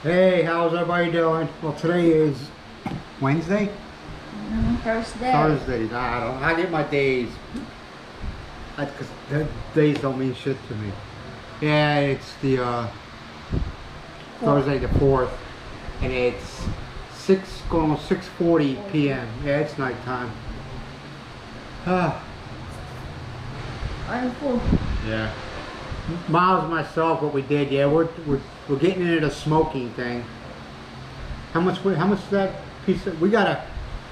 Hey, how's everybody doing? Well, today is Wednesday? Thursday. Thursday. I get my days. Because the days don't mean shit to me. Yeah, it's the Thursday the 4th. And it's going on 6:40 p.m. Yeah, it's nighttime. I'm full. Yeah. Miles and myself, what we did, yeah, we're getting into the smoking thing. How much is that piece of, we got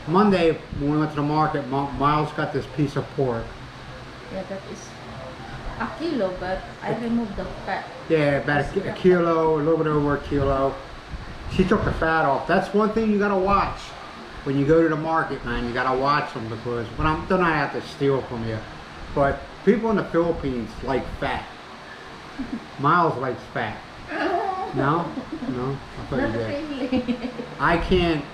Monday when we went to the market, Miles got this piece of pork. Yeah, that is a kilo, but I removed the fat. Yeah, about a kilo, a little bit over a kilo. She took the fat off. That's one thing you gotta watch when you go to the market, man. You gotta watch them because they're not out to steal from you. But people in the Philippines like fat. Miles likes fat. No? No? I thought you did. Really. I can't,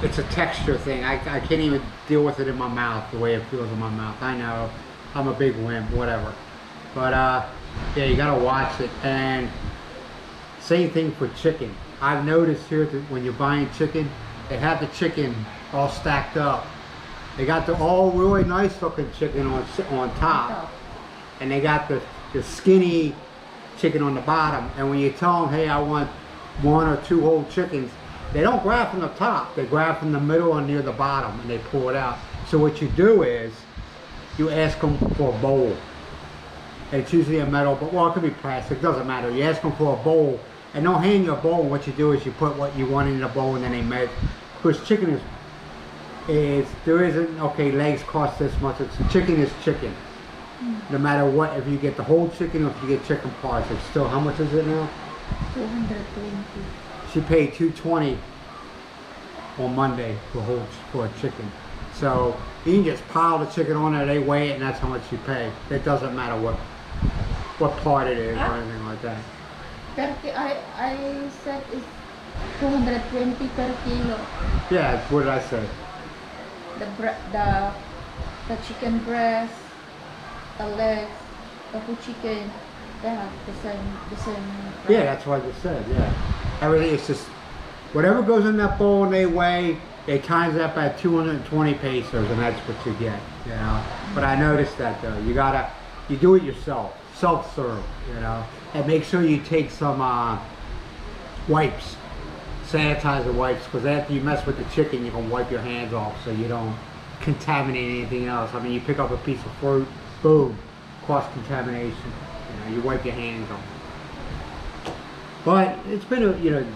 it's a texture thing. I can't even deal with it in my mouth, the way it feels in my mouth. I know, I'm a big wimp, whatever. But yeah, you gotta watch it. And same thing for chicken. I've noticed here that when you're buying chicken, they have the chicken all stacked up. They got the all really nice looking chicken on top. And they got the skinny chicken on the bottom. And when you tell them, hey, I want 1 or 2 whole chickens, they don't grab from the top. They grab from the middle and near the bottom and they pull it out. So what you do is you ask them for a bowl. It's usually a metal, but well, it could be plastic, doesn't matter. You ask them for a bowl and they'll hand you a bowl, and what you do is you put what you want in the bowl and then they measure. Because chicken there isn't, okay, legs cost this much. Chicken is chicken. No matter what, if you get the whole chicken or if you get chicken parts, it's still, how much is it now? 220. She paid $220 on Monday for a chicken. So you can just pile the chicken on there, they weigh it, and that's how much you pay. It doesn't matter what part it is or anything like that. I said it's 220 per kilo. Yeah, what did I say? The chicken breast, the legs, the whole chicken, they have the same price. Yeah, that's what I just said, yeah. Everything is just, whatever goes in that bowl and they weigh, they times that by 220 pesos and that's what you get, you know. But I noticed that though, you do it yourself, self-serve, you know. And make sure you take some wipes, sanitizer wipes, because after you mess with the chicken, you can wipe your hands off so you don't contaminate anything else. I mean, you pick up a piece of fruit, boom, cross-contamination. You know, you wipe your hands off. But it's been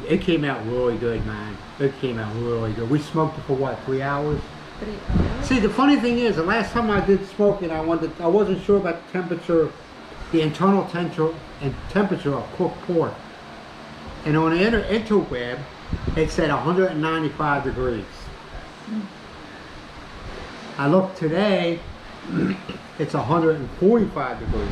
it came out really good, man. It came out really good. We smoked it for what, 3 hours? 3 hours. See, the funny thing is, the last time I did smoking, I wasn't sure about the temperature, the internal temperature of cooked pork. And on the interweb, it said 195 degrees. I looked today, it's 145 degrees.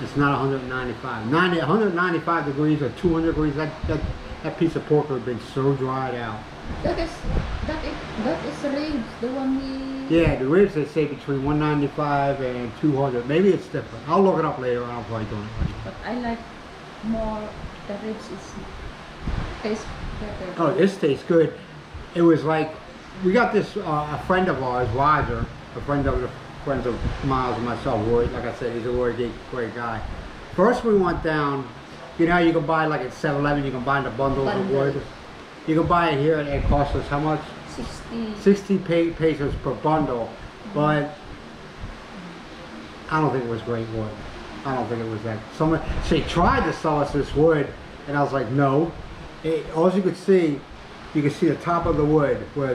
It's not 195. 195 degrees or 200 degrees, that piece of pork would have been so dried out. That is ribs, the one we... Yeah, the ribs they say between 195 and 200. Maybe it's different. I'll look it up later and I'll probably do it. But I like more, the ribs tastes better. Oh, this tastes good. It was like, we got this, a friend of ours, Roger, a friends of Miles and myself, Roy, like I said, he's a really great guy. First we went down, you know, you can buy like at 7-Eleven, you can buy the bundles of wood. You can buy it here and it costs us how much? 60 pesos per bundle, but I don't think it was great wood. I don't think it was that. She tried to sell us this wood and I was like, no. All you could see the top of the wood where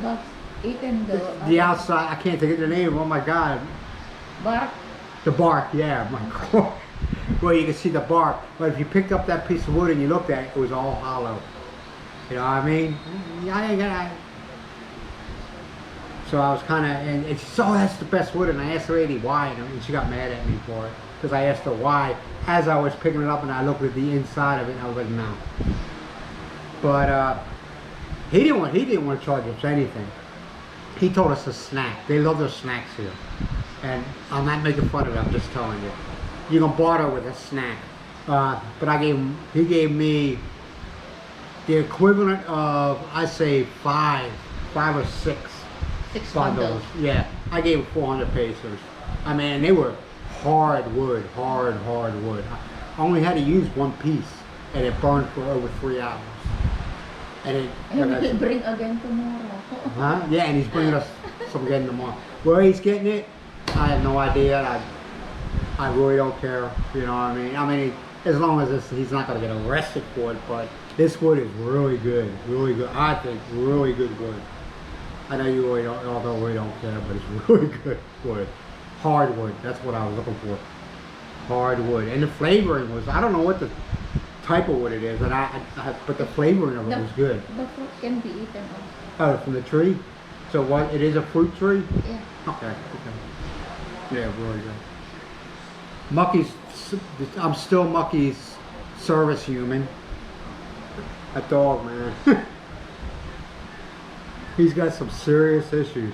But even the outside, I can't think of the name, oh my God. Bark? The bark, yeah, my God. Well, you can see the bark, but if you picked up that piece of wood and you looked at it, it was all hollow. You know what I mean? So I was kind of, and she said, oh, that's the best wood, and I asked the lady why, and she got mad at me for it, because I asked her why, as I was picking it up, and I looked at the inside of it, and I was like, no. But he didn't want to charge us anything. He told us a snack. They love their snacks here. and I'm not making fun of it, I'm just telling you. You can barter with a snack. But he gave me the equivalent of, I say, five or six 6 bundles. bundles. Yeah, I gave him 400 pesos. I mean, they were hard wood. I only had to use one piece, and it burned for over 3 hours. And it, And we'll bring again tomorrow. huh? Yeah, and he's bringing us some again tomorrow. Where he's getting it, I have no idea. I really don't care. You know what I mean? I mean, as long as he's not going to get arrested for it, but this wood is really good. Really good. I think really good wood. I know you really don't, although we don't care, but it's really good wood. Hardwood, that's what I was looking for. Hardwood. And the flavoring was, I don't know what the type of wood it is, but the flavoring of it was good. The fruit can be eaten also. Oh, from the tree? So what, it is a fruit tree? Yeah. Okay. Yeah, really good. Mucky's, I'm still Mucky's service human. A dog, man. He's got some serious issues.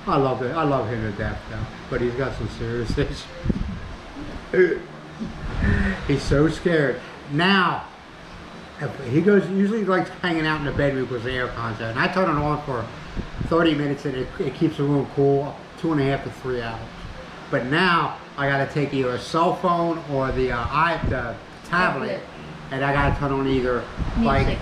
I love it. I love him to death, though. But he's got some serious issues. He's so scared. Now, he usually likes hanging out in the bedroom because the air con's out. And I turn it on for 30 minutes and it keeps the room cool, 2.5 to 3 hours. But now, I gotta take either a cell phone or the tablet, and I gotta turn on either Music.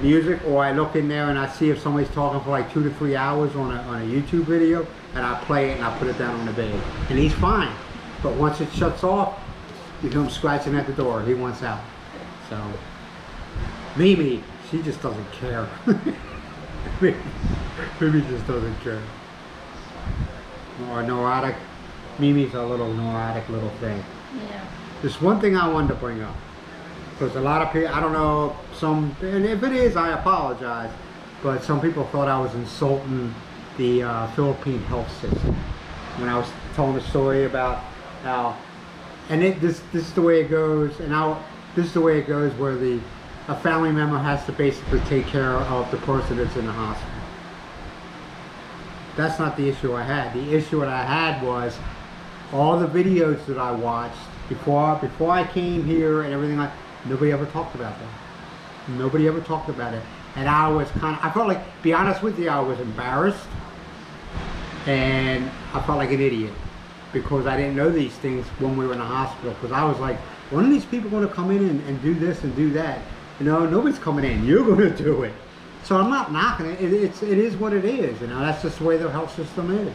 music, or I look in there and I see if somebody's talking for like 2 to 3 hours on a YouTube video, and I play it and I put it down on the bed, and he's fine. But once it shuts off, you hear him scratching at the door. He wants out. So Mimi, she just doesn't care. Mimi just doesn't care. Or neurotic. Mimi's a little neurotic little thing. Yeah. There's one thing I wanted to bring up. Because a lot of people, I don't know, and if it is, I apologize, but some people thought I was insulting the Philippine health system when I was telling the story about how, and this is the way it goes, and this is the way it goes where a family member has to basically take care of the person that's in the hospital. That's not the issue I had. The issue that I had was all the videos that I watched before I came here and everything like, nobody ever talked about that. Nobody ever talked about it. And I was I felt like, to be honest with you, I was embarrassed. And I felt like an idiot. Because I didn't know these things when we were in the hospital. Because I was like, when are these people going to come in and do this and do that? You know, nobody's coming in. You're going to do it. So I'm not knocking it. It is what it is. You know, that's just the way the health system is.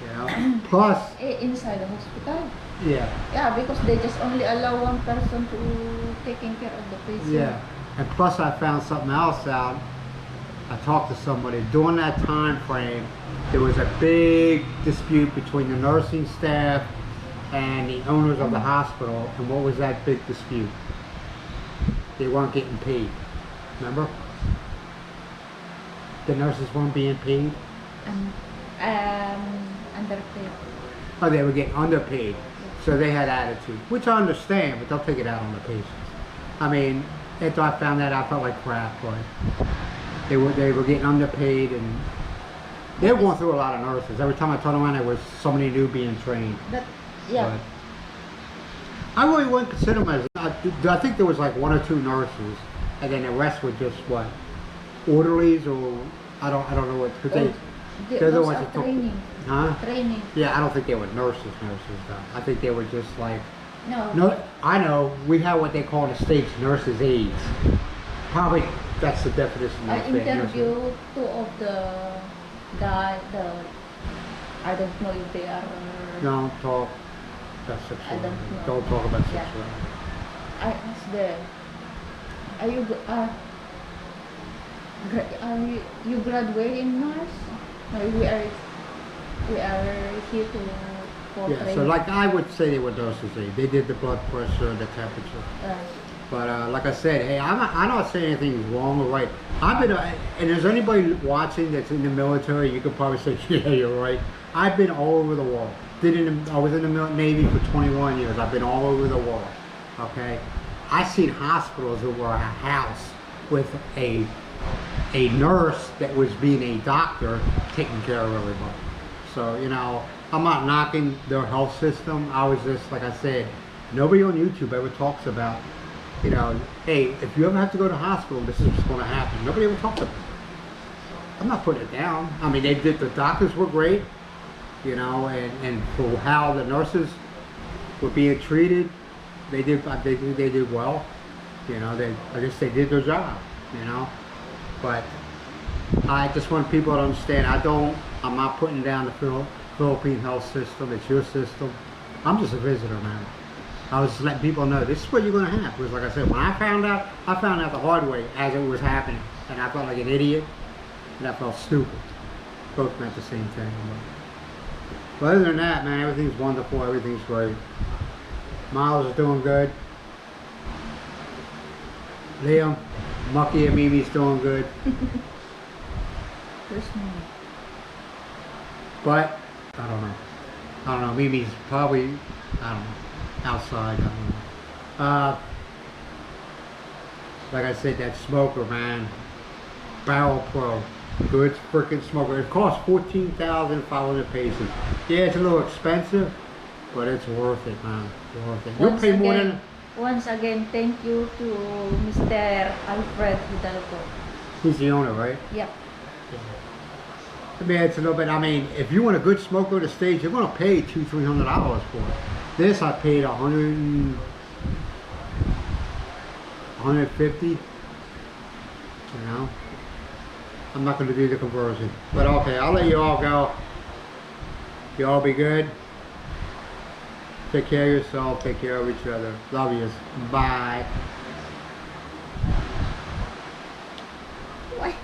You know? Plus... Inside the hospital. Yeah. Yeah, because they just only allow one person to taking care of the patient. Yeah. And plus I found something else out. I talked to somebody. During that time frame, there was a big dispute between the nursing staff and the owners of the hospital. And what was that big dispute? They weren't getting paid. Remember? The nurses weren't being paid. Underpaid. Oh, they were getting underpaid. So they had attitude, which I understand, but they'll take it out on the patients. I mean, after I found that out, I felt like crap, but they were getting underpaid, and they were going through a lot of nurses. Every time I turned around, there was somebody new being trained. Yeah. But I really wouldn't consider them as, I think there was like 1 or 2 nurses, and then the rest were just what, orderlies, or I don't know what, because they're the ones that took. Training. Huh? Training. Yeah, I don't think they were nurses though. I think they were just like, No. I know, we have what they call in the States nurses' aides. Probably that's the definition I of nurses. interviewed 2 of the guy, I don't know if they are... Don't talk about I sexuality. don't know. Don't talk about Yeah. sexuality. I asked them, are you graduating nurse? No, we are here for Yeah, training. so like I would say they were nurses' aides. They did the blood pressure, the temperature. But like I said, hey, I'm not saying anything is wrong or right. I've been, and there's anybody watching that's in the military, you could probably say, yeah, you're right. I've been all over the world. I was in the Navy for 21 years. I've been all over the world. Okay, I've seen hospitals that were a house with a nurse that was being a doctor taking care of everybody. So, you know, I'm not knocking their health system. I was just, like I said, nobody on YouTube ever talks about, you know, hey, if you ever have to go to hospital, this is what's going to happen. Nobody ever talks about it. I'm not putting it down. I mean, the doctors were great, you know, and for how the nurses were being treated, they did well. You know, I guess they did their job, you know. But I just want people to understand, I'm not putting down the Philippine health system. It's your system. I'm just a visitor, man. I was just letting people know this is what you're going to have. Because like I said, when I found out the hard way as it was happening. And I felt like an idiot. And I felt stupid. Both meant the same thing. But other than that, man, everything's wonderful. Everything's great. Miles is doing good. Liam, Mucky and Mimi's doing good. First Mimi. But, I don't know. Mimi's probably, I don't know, outside. I don't know. Like I said, that smoker, man. Barrel Pro. Good freaking smoker. It costs 14,500 pesos. Yeah, it's a little expensive, but it's worth it, man. Worth it. You'll pay more than... Once again, thank you to Mr. Alfred Hidalgo. He's the owner, right? Yep. I mean, it's a little bit, I mean, if you want a good smoker at the stage, you're going to pay $200-300 for it. This I paid 150, you know. I'm not going to do the conversion. But okay, I'll let you all go. You all be good. Take care of yourself. Take care of each other. Love yous. Bye. Why?